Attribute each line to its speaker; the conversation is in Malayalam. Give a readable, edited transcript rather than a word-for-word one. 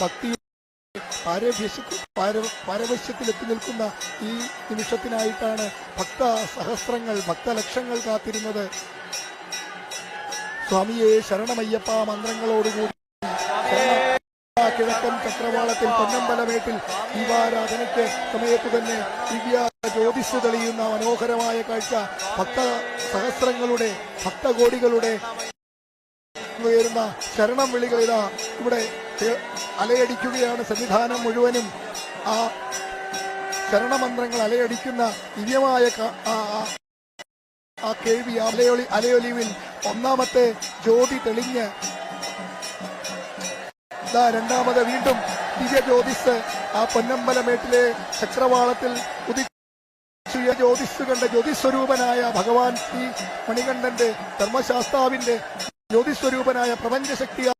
Speaker 1: ഭക്തി പാരവശ്യത്തിലെത്തി നിൽക്കുന്ന ഈ നിമിഷത്തിനായിട്ടാണ് ഭക്തസഹസ്രങ്ങൾ ഭക്തലക്ഷങ്ങൾ കാത്തിരുന്നത്. സ്വാമിയെ ശരണമയ്യപ്പ മന്ത്രങ്ങളോടുകൂടി കിഴക്കൻ ചക്രവാളത്തിൽ പൊന്നമ്പലമേട്ടിൽ ദീപാരാധനയ്ക്ക് സമയത്തു തന്നെ ദിവ്യ ജ്യോതിസ് തെളിയുന്ന മനോഹരമായ കാഴ്ച. ഭക്തസഹസ്രങ്ങളുടെ ഭക്തകോടികളുടെ ഉയരുന്ന ശരണം വിളികളിതാ ഇവിടെ അലയടിക്കുകയാണ്. സന്നിധാനം മുഴുവനും ആ ശരണമന്ത്രങ്ങൾ അലയടിക്കുന്ന ദിവ്യമായ ആ കേൾവി, അലയൊലിവിൽ ഒന്നാമത്തെ ജ്യോതി തെളിഞ്ഞ് രണ്ടാമത് വീണ്ടും ദിവ്യ ജ്യോതിസ് ആ പൊന്നമ്പലമേട്ടിലെ ചക്രവാളത്തിൽ ജ്യോതിസ് കണ്ട ജ്യോതിസ്വരൂപനായ ഭഗവാൻ ശ്രീ മണികണ്ഠന്റെ ധർമ്മശാസ്താവിന്റെ ജ്യോതിസ്വരൂപനായ പ്രപഞ്ചശക്തിയായ